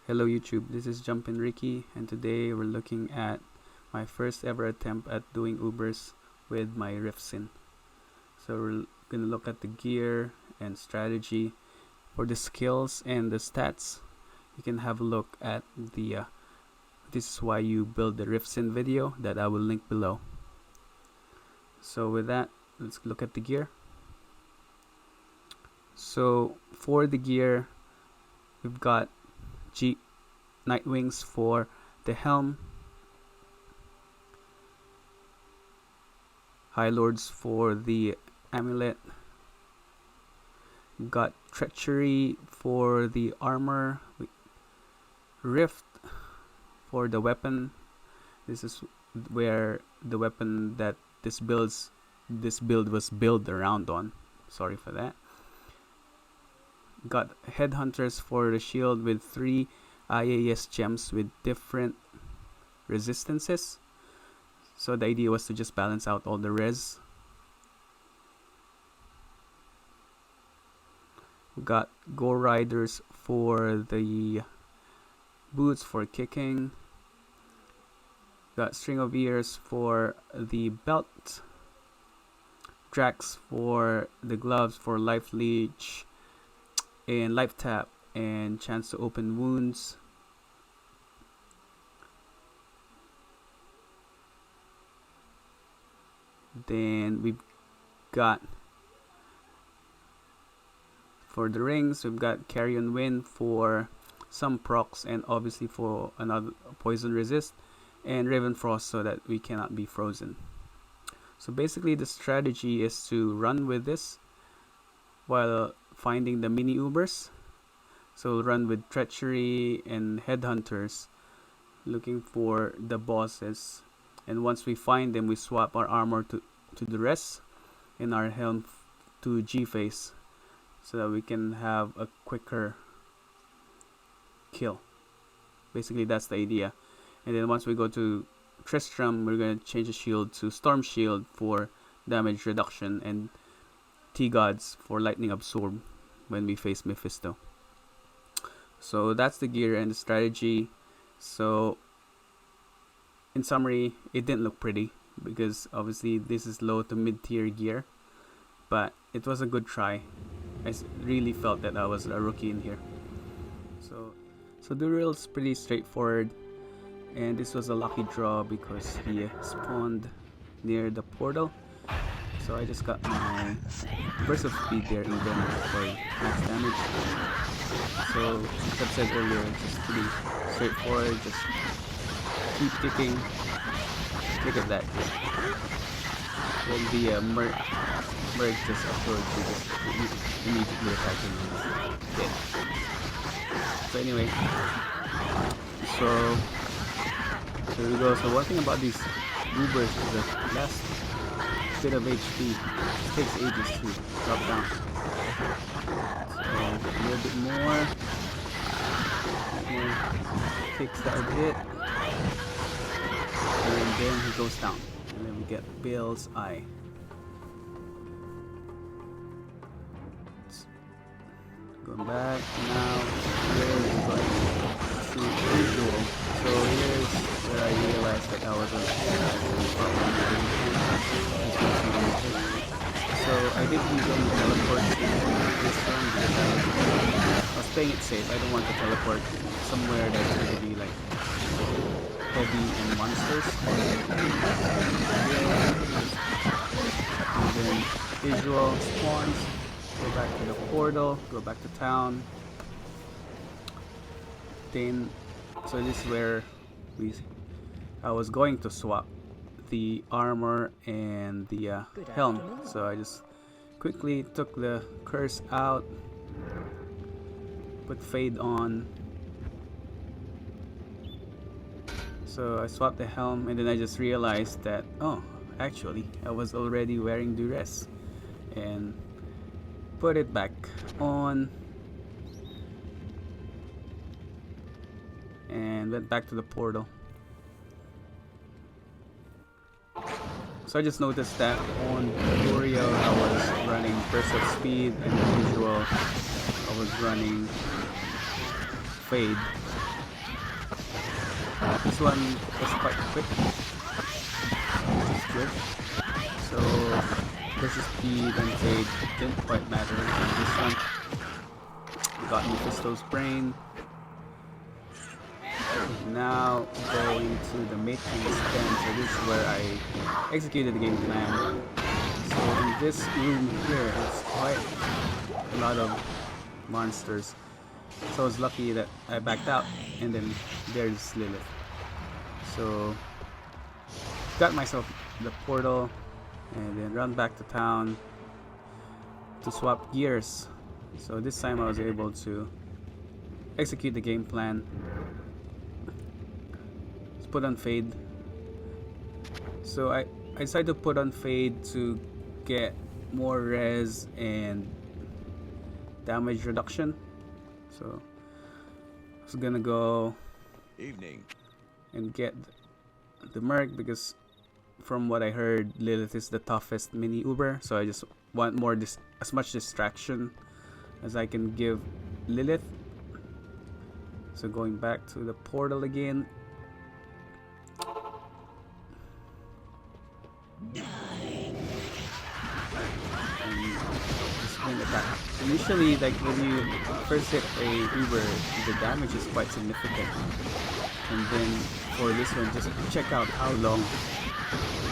Hello YouTube, this is Jumpin' Ricky, and today we're looking at my first ever attempt at doing Ubers with my Riftsin. So we're gonna look at the gear and strategy. For the skills and the stats, you can have a look at the this is why you build the Riftsin video that I will link below. So with that, let's look at the gear. So for the gear, we've got Night Wings for the helm, High Lords for the amulet, we've got Treachery for the armor, Rift for the weapon. This is where the weapon that this build was built around on. Sorry for that. Got Headhunters for the shield with 3 IAS gems with different resistances. So the idea was to just balance out all the res. Got Go Riders for the boots for kicking. Got String of Ears for the belt. Drax for the gloves for life leech and life tap and chance to open wounds. Then we've got for the rings, we've got Carrion Wind for some procs and obviously for another poison resist, and Raven Frost so that we cannot be frozen. So basically the strategy is to run with this while finding the mini Ubers. So we'll run with Treachery and Headhunters looking for the bosses, and once we find them we swap our armor to the rest and our helm to G-Face so that we can have a quicker kill. Basically that's the idea. And then once we go to Tristram, we're going to change the shield to Storm Shield for damage reduction and T-Gods for lightning absorb when we face Mephisto. So that's the gear and the strategy. So in summary, it didn't look pretty because obviously this is low to mid-tier gear, but it was a good try. I really felt that I was a rookie in here. So the rule's pretty straightforward, and this was a lucky draw because he spawned near the portal. So I just got my burst of speed there even for max damage. So like I said earlier, it's just pretty straightforward, just keep kicking. Look at that. When the merc just approached, you just immediately attacking him. Dead. So anyway, so here we go. So one thing about these Ubers is that last bit of HP takes ages to drop down. So a little bit more. Kicks that a bit. And then he goes down. And then we get Bill's Eye. Going back now. Here we go to visual. So here's where I realized that I was on. So I did use only teleport this one because I was playing it safe. I don't want to teleport somewhere that's going to be like heavy in monsters. And then visual spawns. Go back to the portal, go back to town. Then, so this is where I was going to swap the armor and the helm. So I just quickly took the curse out, put fade on. So I swapped the helm, and then I just realized that, oh, actually I was already wearing duress, and put it back on and went back to the portal. So I just noticed that on Tutorial I was running burst of speed, and visual I was running fade. This one was quite quick, which is good. So versus speed and fade didn't quite matter. And this one got Mephisto's brain. Now going to the maintenance pen. So this is where I executed the game plan. So in this room here, it's quite a lot of monsters. So I was lucky that I backed out, and then there's Lilith. So got myself the portal, and then run back to town to swap gears. So this time I was able to execute the game plan. Let's put on fade. So I decided to put on fade to get more res and damage reduction. So I was gonna go and get the Merc because from what I heard, Lilith is the toughest mini Uber. So I just want more as much distraction as I can give Lilith. So going back to the portal again. Initially, like when you first hit a Uber, the damage is quite significant. And then for this one, just check out how long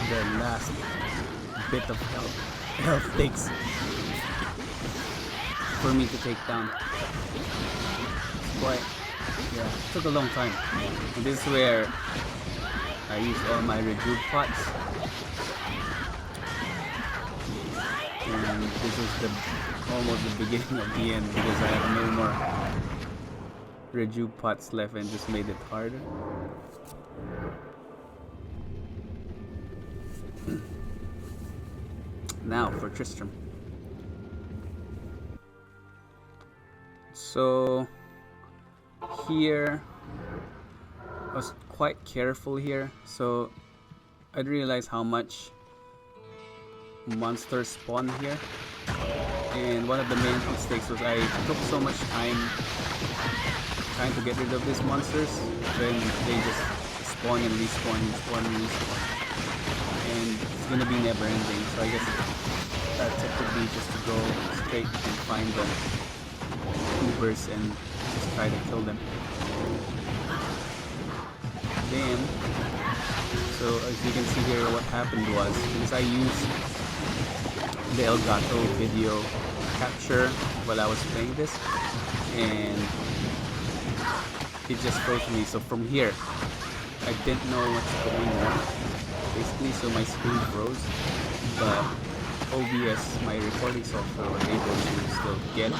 the last bit of health takes for me to take down. It's quite, yeah, it took a long time. And this is where I use all my rejuve pots. And this is almost the beginning of the end because I have no more rejuve pots left and just made it harder. Now for Tristram. So here I was quite careful here, so I realized how much monsters spawn here, and one of the main mistakes was I took so much time trying to get rid of these monsters when they just spawn and respawn and spawn and respawn, and it's gonna be never ending. So I guess that tip would be just to go straight and find the Ubers and just try to kill them. Then, so as you can see here, what happened was because I used the Elgato video capture while I was playing this, and it just froze me. So from here, I didn't know what's going on basically, so my screen froze, but OBS, my recording software, was able to still catch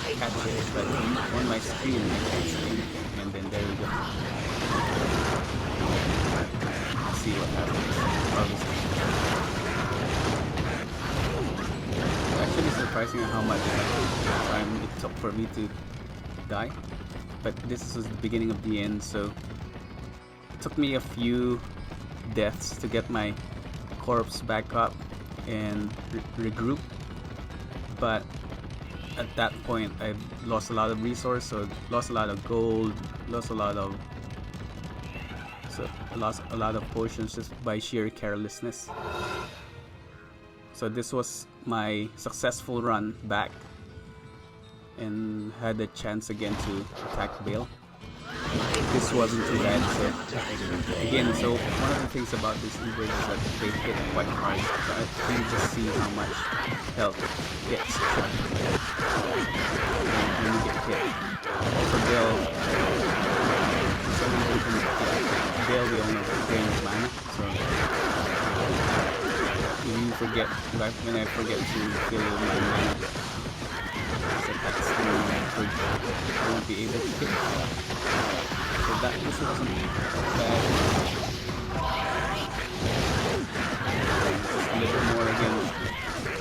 it, but on my screen I can't see anything. And then there we go. Let's see what happens. Obviously, actually surprising how much time it took for me to die, but this was the beginning of the end, so it took me a few deaths to get my corpse back up and regroup, but at that point I lost a lot of resource, so lost a lot of gold, lost a lot of potions just by sheer carelessness. So this was my successful run back and had a chance again to attack Bale. This wasn't too bad. So again, so one of the things about this Uber is that they hit quite hard. So I can just see how much health gets chipped when you get hit. Also Bale, some people can Bale the owner drains mana, so if you forget, like when I forget to fill my mana, so that's when I won't be able to hit. So that this wasn't bad. Just a little more again.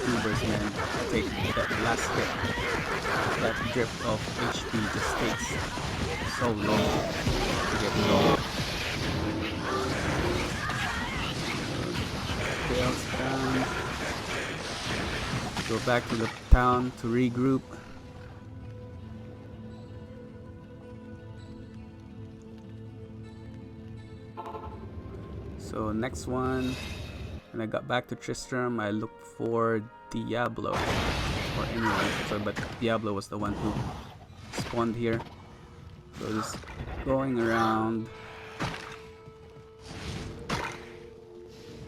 Ubers, man, take that last hit. That drip of HP just takes so long to get low. Bale's down. Go back to the town to regroup. So next one, when I got back to Tristram, I looked for Diablo or anyone. So, but Diablo was the one who spawned here. So just going around.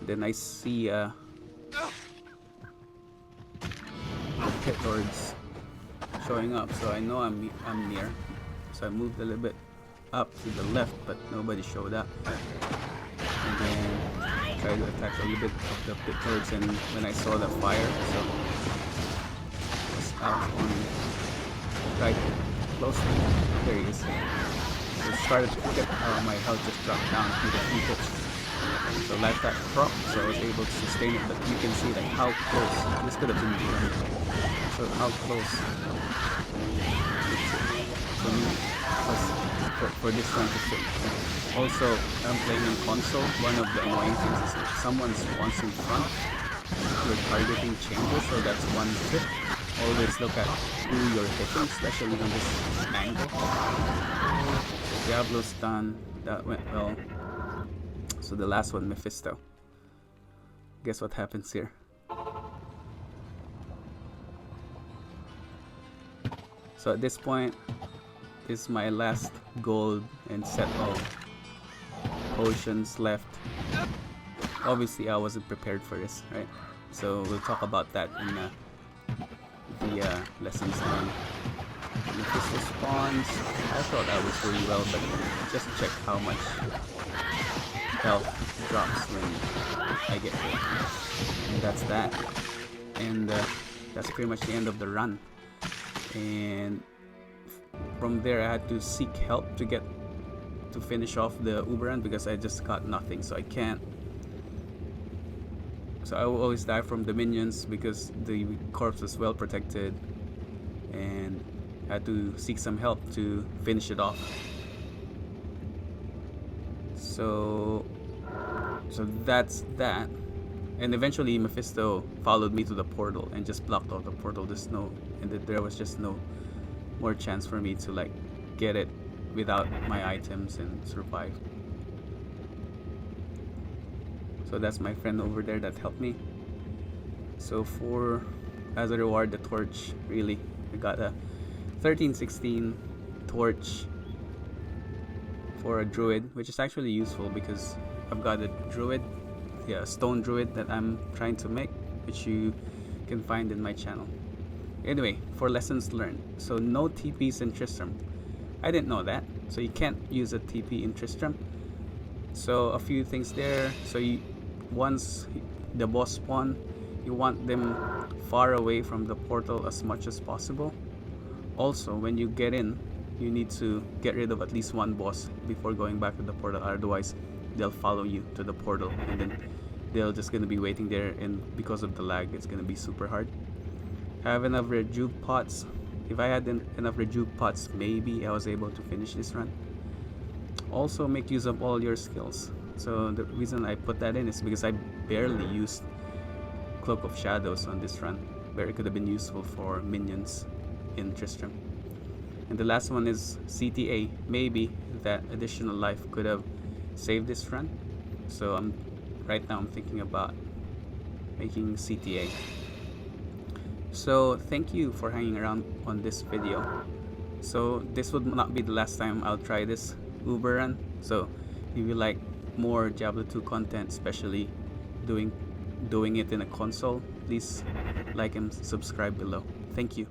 Then I see the pit lords showing up, so I know I'm near. So I moved a little bit up to the left, but nobody showed up. And then tried to attack a little bit of the pit lords, and when I saw the fire, so I was out on right close to me. There he is. So started to get my health just dropped down to the few hits. So life that dropped, so I was able to sustain it, but you can see like how close this could have been done. So how close for me was for this one to fit. Also, I'm playing on console. One of the annoying things is if someone spawns in front, your targeting changes, so that's one tip. Always look at who you're hitting, especially on this angle. Diablo's done. That went well. So the last one, Mephisto. Guess what happens here? So at this point, this is my last gold and set of potions left. Obviously, I wasn't prepared for this, right? So we'll talk about that in the lessons learned. Mephisto spawns. I thought I was doing well, but just check how much health drops when I get hit. And that's that. And that's pretty much the end of the run. And from there, I had to seek help to finish off the Uber run because I just got nothing, so I can't. So I will always die from the minions because the corpse was well protected, and I had to seek some help to finish it off. So that's that. And eventually Mephisto followed me to the portal and just blocked off the portal. There was just no more chance for me to like get it without my items and survive. So that's my friend over there that helped me. So as a reward, the torch, really, I got a 1316 torch for a druid, which is actually useful because I've got a druid, stone druid that I'm trying to make, which you can find in my channel. Anyway, for lessons learned. So no TPs in Tristram. I didn't know that. So you can't use a TP in Tristram. So a few things there. So once the boss spawn, you want them far away from the portal as much as possible. Also, when you get in, you need to get rid of at least one boss before going back to the portal. Otherwise, they'll follow you to the portal, and then they're just gonna be waiting there, and because of the lag, it's gonna be super hard. Have enough rejuve pots. If I had enough rejuve pots, maybe I was able to finish this run. Also, make use of all your skills. So the reason I put that in is because I barely used Cloak of Shadows on this run, where it could have been useful for minions in Tristram. And the last one is CTA. Maybe that additional life could have saved this run. So right now I'm thinking about making CTA. So thank you for hanging around on this video. So this would not be the last time I'll try this Uber run. So if you like more Diablo 2 content, especially doing it in a console, please like and subscribe below. Thank you.